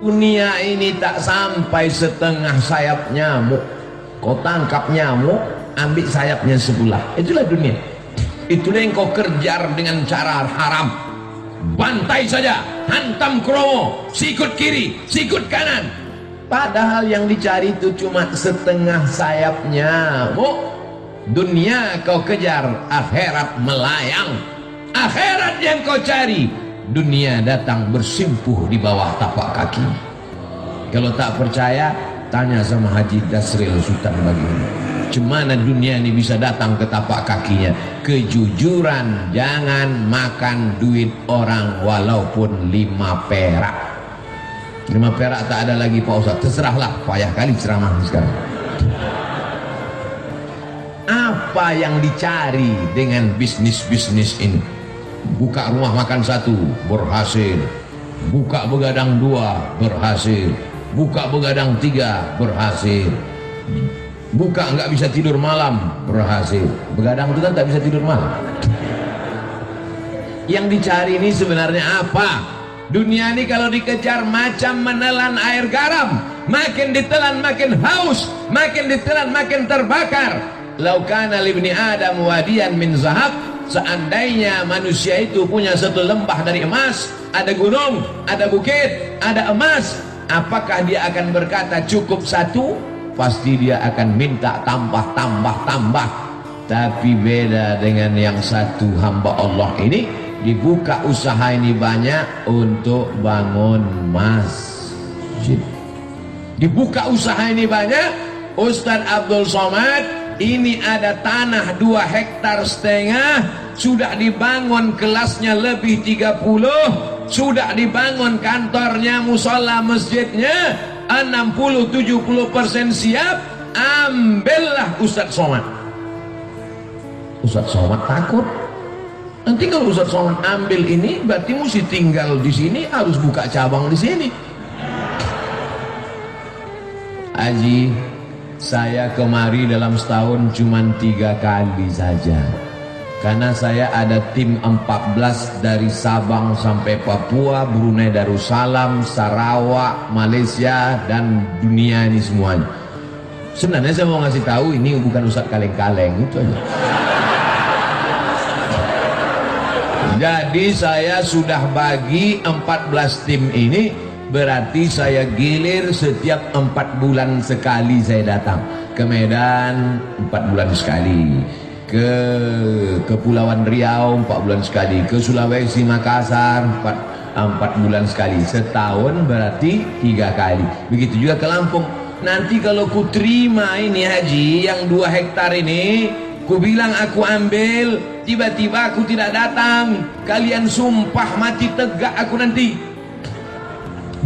Dunia ini tak sampai setengah sayap nyamuk. Kau tangkap nyamuk, ambil sayapnya sebelah. Itulah dunia. Itulah yang kau kejar dengan cara haram. Bantai saja, hantam kromo, sikut kiri, sikut kanan. Padahal yang dicari itu cuma setengah sayap nyamuk. Dunia kau kejar, akhirat melayang. Akhirat yang kau cari, dunia datang bersimpuh di bawah tapak kaki. Kalau tak percaya, tanya sama Haji Dasril Sultan Bagian. Cemana dunia ini bisa datang ke tapak kakinya? Kejujuran, jangan makan duit orang walaupun 5 perak. 5 perak tak ada lagi Pak Ustaz. Terserahlah, payah kali ceramah sekarang. Apa yang dicari dengan bisnis-bisnis ini? Buka rumah makan 1 berhasil, buka begadang 2 berhasil, buka begadang 3 berhasil, buka nggak bisa tidur malam berhasil. Begadang itu kan tak bisa tidur malam. Yang dicari ini sebenarnya apa? Dunia ini kalau dikejar macam menelan air garam, makin ditelan makin haus, makin ditelan makin terbakar. Lau kana libni Adam wadiyan min zahab, seandainya manusia itu punya satu lembah dari emas, ada gunung, ada bukit, ada emas, apakah dia akan berkata cukup 1? Pasti dia akan minta tambah. Tapi beda dengan yang satu hamba Allah ini, dibuka usaha ini banyak untuk bangun masjid. Dibuka usaha ini banyak. Ustaz Abdul Somad, ini ada tanah 2,5 hektar, sudah dibangun kelasnya lebih 30, sudah dibangun kantornya, musola masjidnya 60-70% siap. Ambillah Ustaz Somad. Ustaz Somad takut nanti kalau Ustaz Somad ambil ini berarti mesti tinggal di sini, harus buka cabang di sini. Haji, saya kemari dalam setahun cuma 3 kali saja, karena saya ada tim 14 dari Sabang sampai Papua, Brunei Darussalam, Sarawak, Malaysia, dan dunia ini semuanya. Sebenarnya saya mau ngasih tahu ini bukan Ustadz kaleng-kaleng, itu aja. Jadi saya sudah bagi 14 tim ini, berarti saya gilir setiap 4 bulan sekali saya datang ke Medan, 4 bulan sekali, ke Kepulauan Riau 4 bulan sekali, ke Sulawesi Makassar 4 bulan sekali. Setahun berarti 3 kali. Begitu juga ke Lampung. Nanti kalau ku terima ini haji yang 2 hektar ini, ku bilang aku ambil, tiba-tiba aku tidak datang, kalian sumpah mati tegak aku nanti.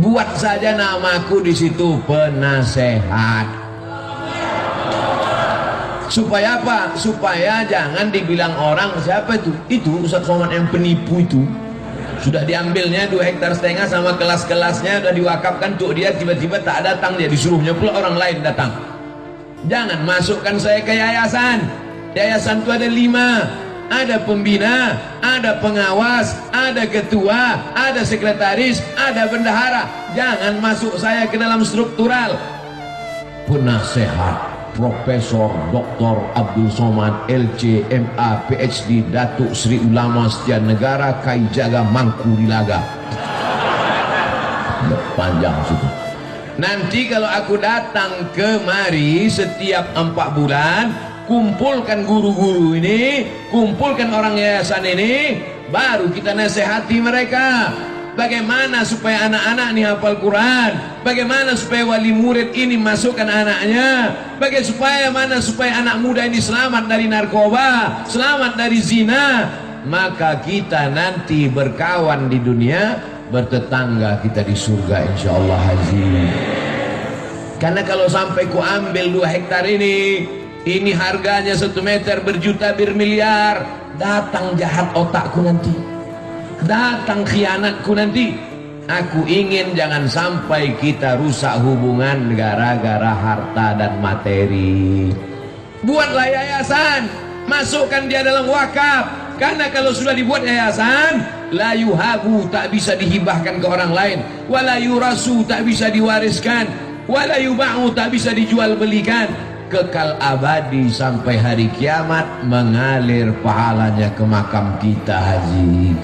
Buat saja namaku di situ penasehat. Supaya apa? Supaya jangan dibilang orang siapa itu? Itu Ustaz Somad yang penipu itu. Sudah diambilnya 2,5 hektar sama kelas-kelasnya, sudah diwakafkan untuk dia, tiba-tiba tak datang, dia disuruhnya pula orang lain datang. Jangan masukkan saya ke yayasan. Yayasan itu ada 5, ada pembina, ada pengawas, ada ketua, ada sekretaris, ada bendahara. Jangan masuk saya ke dalam struktural. Penasehat Profesor Dr. Abdul Somad LC MA PhD Datuk Sri Ulama Setia Negara Kai Jaga Mangku Dilaga. Panjang situ. Nanti kalau aku datang kemari setiap 4 bulan, kumpulkan guru-guru ini, kumpulkan orang yayasan ini, baru kita nasihati mereka. Bagaimana supaya anak-anak ini hafal Quran, bagaimana supaya wali murid ini masukkan anaknya, bagaimana supaya anak muda ini selamat dari narkoba, selamat dari zina. Maka kita nanti berkawan di dunia, bertetangga kita di surga insyaallah haji. Karena kalau sampai ku ambil 2 hektar ini harganya 1 meter berjuta bermiliar, datang jahat otakku nanti, datang khianatku nanti. Aku ingin jangan sampai kita rusak hubungan gara-gara harta dan materi. Buatlah yayasan, masukkan dia dalam wakaf, Karena kalau sudah dibuat yayasan, la yuhabu, tak bisa dihibahkan ke orang lain, wala yurasu, tak bisa diwariskan, wala yuba'u, tak bisa dijual belikan, kekal abadi sampai hari kiamat mengalir pahalanya ke makam kita, Haji.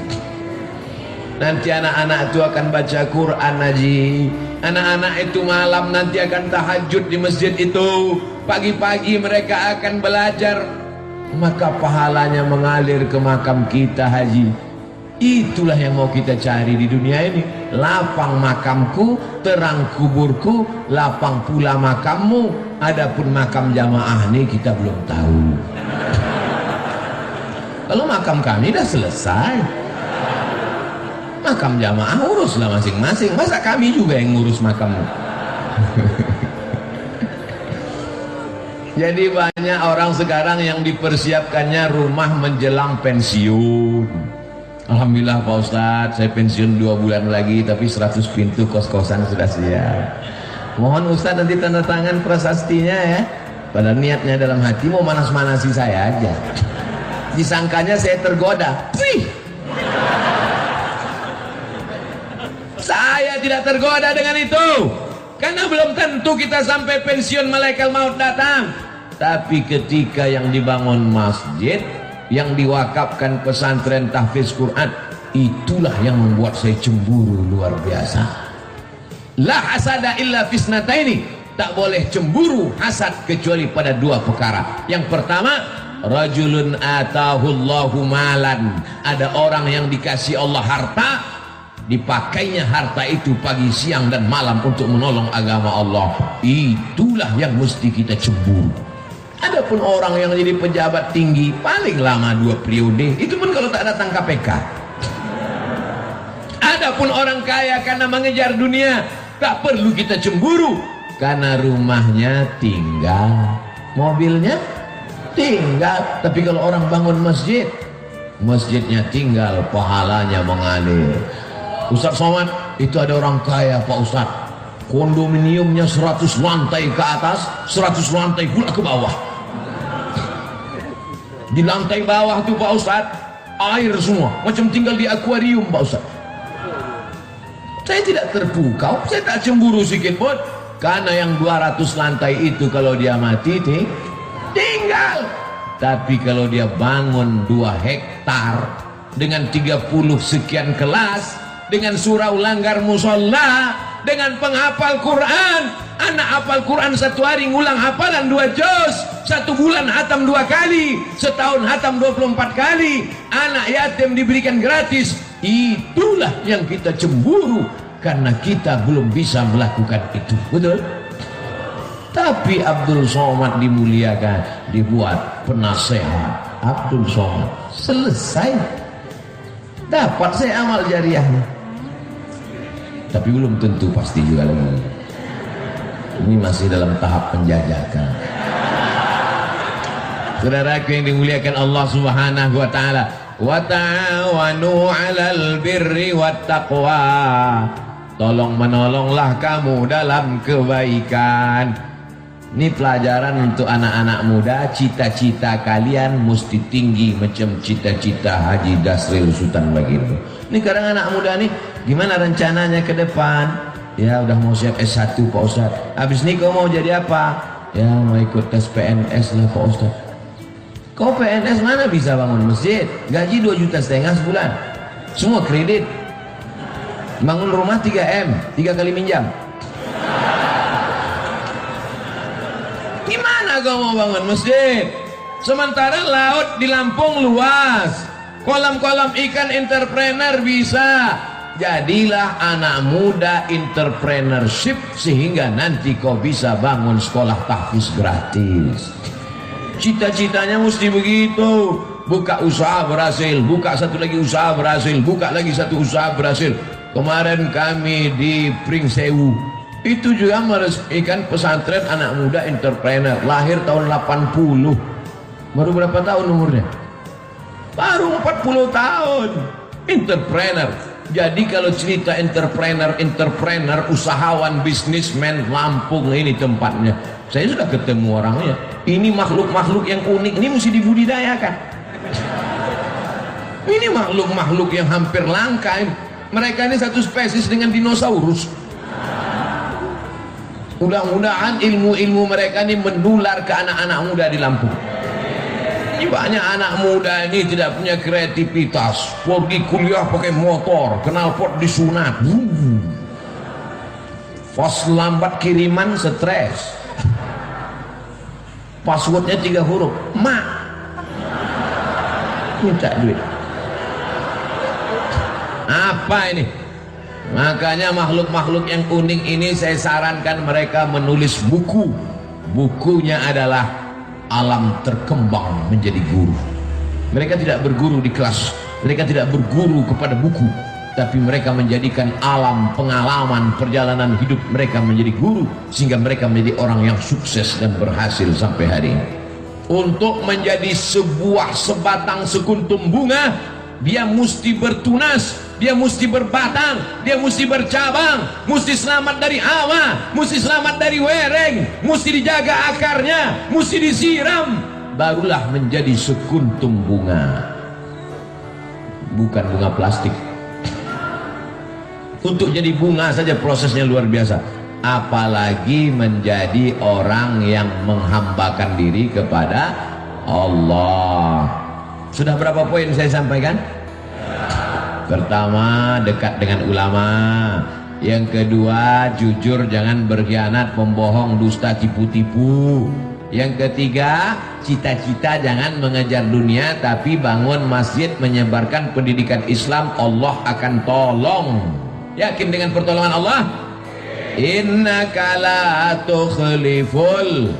Nanti anak-anak itu akan baca Quran, Haji. Anak-anak itu malam nanti akan tahajud di masjid itu, pagi-pagi mereka akan belajar, maka pahalanya mengalir ke makam kita, Haji. Itulah yang mau kita cari di dunia ini. Lapang makamku, terang kuburku, lapang pula makammu. Adapun makam jamaah ini kita belum tahu. Kalau makam kami dah selesai, makam jamaah uruslah masing-masing. Masa kami juga yang ngurus makammu? Jadi banyak orang sekarang yang dipersiapkannya rumah menjelang pensiun. Alhamdulillah Pak Ustadz, saya pensiun 2 bulan lagi, tapi 100 pintu kos-kosan sudah siap. Mohon Ustadz nanti tanda tangan prasastinya ya. Padahal niatnya dalam hati mau manas-manasi saya aja. Disangkanya saya tergoda. Wih, saya tidak tergoda dengan itu, karena belum tentu kita sampai pensiun malaikat maut datang. Tapi ketika yang dibangun masjid, yang diwakafkan pesantren tahfiz Quran, itulah yang membuat saya cemburu luar biasa. La hasada illa fisnataini, tak boleh cemburu hasad kecuali pada 2 perkara. Yang pertama, rajulun atahullahu malan, ada orang yang dikasih Allah harta, dipakainya harta itu pagi, siang, dan malam untuk menolong agama Allah. Itulah yang mesti kita cemburu. Adapun orang yang jadi pejabat tinggi, paling lama 2 periode, itu pun kalau tak datang KPK. Adapun orang kaya karena mengejar dunia, tak perlu kita cemburu, karena rumahnya tinggal, mobilnya tinggal. Tapi kalau orang bangun masjid, masjidnya tinggal, pahalanya mengalir. Ustaz Somad, itu ada orang kaya Pak Ustaz, kondominiumnya 100 lantai ke atas, 100 lantai pula ke bawah. Di lantai bawah tuh Pak Ustaz, air semua, macam tinggal di akuarium Pak Ustaz. Saya tidak terpukau, saya tak cemburu sedikit pun, karena yang 200 lantai itu kalau dia mati tinggal. Tapi kalau dia bangun 2 hektar dengan 30 sekian kelas, dengan surau langgar musola, dengan penghafal Quran, anak hafal Quran 1 hari ngulang hafalan 2 juz, 1 bulan hatam 2 kali, setahun hatam 24 kali, anak yatim diberikan gratis. Itulah yang kita cemburu, karena kita belum bisa melakukan itu, betul? Tapi Abdul Somad dimuliakan, dibuat penasehat Abdul Somad, selesai, dapat saya amal jariahnya. Tapi belum tentu pasti juga lagi. Ini masih dalam tahap penjajakan. Saudaraku yang dimuliakan Allah Subhanahu wa taala, wa ta'awanu 'alal birri wat taqwa. Tolong menolonglah kamu dalam kebaikan. Ini pelajaran untuk anak-anak muda. Cita-cita kalian mesti tinggi macam cita-cita Haji Dasril Sultan Baginda. Ini kadang anak muda nih, gimana rencananya ke depan? Ya udah mau siap S1 Pak Ustaz. Habis ini kau mau jadi apa? Ya mau ikut tes PNS lah Pak Ustaz. Kau PNS mana bisa bangun masjid? Gaji 2,5 juta sebulan. Semua kredit. Bangun rumah 3M, 3 kali minjam. Gimana kau mau bangun masjid? Sementara laut di Lampung luas, kolam-kolam ikan entrepreneur bisa. Jadilah anak muda entrepreneurship, sehingga nanti kau bisa bangun sekolah tahfiz gratis. Cita-citanya mesti begitu. Buka usaha berhasil, buka satu lagi usaha berhasil, buka lagi satu usaha berhasil. Kemarin kami di Pringsewu itu juga meresmikan pesantren anak muda entrepreneur, lahir tahun 80. Baru berapa tahun umurnya? Baru 40 tahun. Entrepreneur. Jadi kalau cerita entrepreneur, usahawan, bisnismen, Lampung ini tempatnya. Saya sudah ketemu orangnya. Ini makhluk-makhluk yang unik, ini mesti dibudidayakan. Ini makhluk-makhluk yang hampir langka. Mereka ini satu spesies dengan dinosaurus. Mudah-mudahan ilmu-ilmu mereka ini menular ke anak-anak muda di Lampung. Ini banyak anak muda ini tidak punya kreativitas, pergi kuliah pakai motor, knalpot disunat, pas lambat kiriman stres, passwordnya 3 huruf, mak minta duit. Apa ini? Makanya makhluk-makhluk yang unik ini saya sarankan mereka menulis buku. Bukunya adalah Alam Terkembang Menjadi Guru. Mereka tidak berguru di kelas, mereka tidak berguru kepada buku, tapi mereka menjadikan alam pengalaman perjalanan hidup mereka menjadi guru, sehingga mereka menjadi orang yang sukses dan berhasil sampai hari ini. Untuk menjadi sebuah sebatang sekuntum bunga, dia mesti bertunas, dia mesti berbatang, dia mesti bercabang, mesti selamat dari hawa, mesti selamat dari wereng, mesti dijaga akarnya, mesti disiram, barulah menjadi sekuntum bunga, bukan bunga plastik. Untuk jadi bunga saja prosesnya luar biasa, apalagi menjadi orang yang menghambakan diri kepada Allah. Sudah berapa poin saya sampaikan? Pertama, dekat dengan ulama. Yang kedua, jujur, jangan berkhianat, membohong, dusta, tipu-tipu. Yang ketiga, cita-cita jangan mengejar dunia, tapi bangun masjid, menyebarkan pendidikan Islam, Allah akan tolong. Yakin dengan pertolongan Allah? Innaka la tukhliful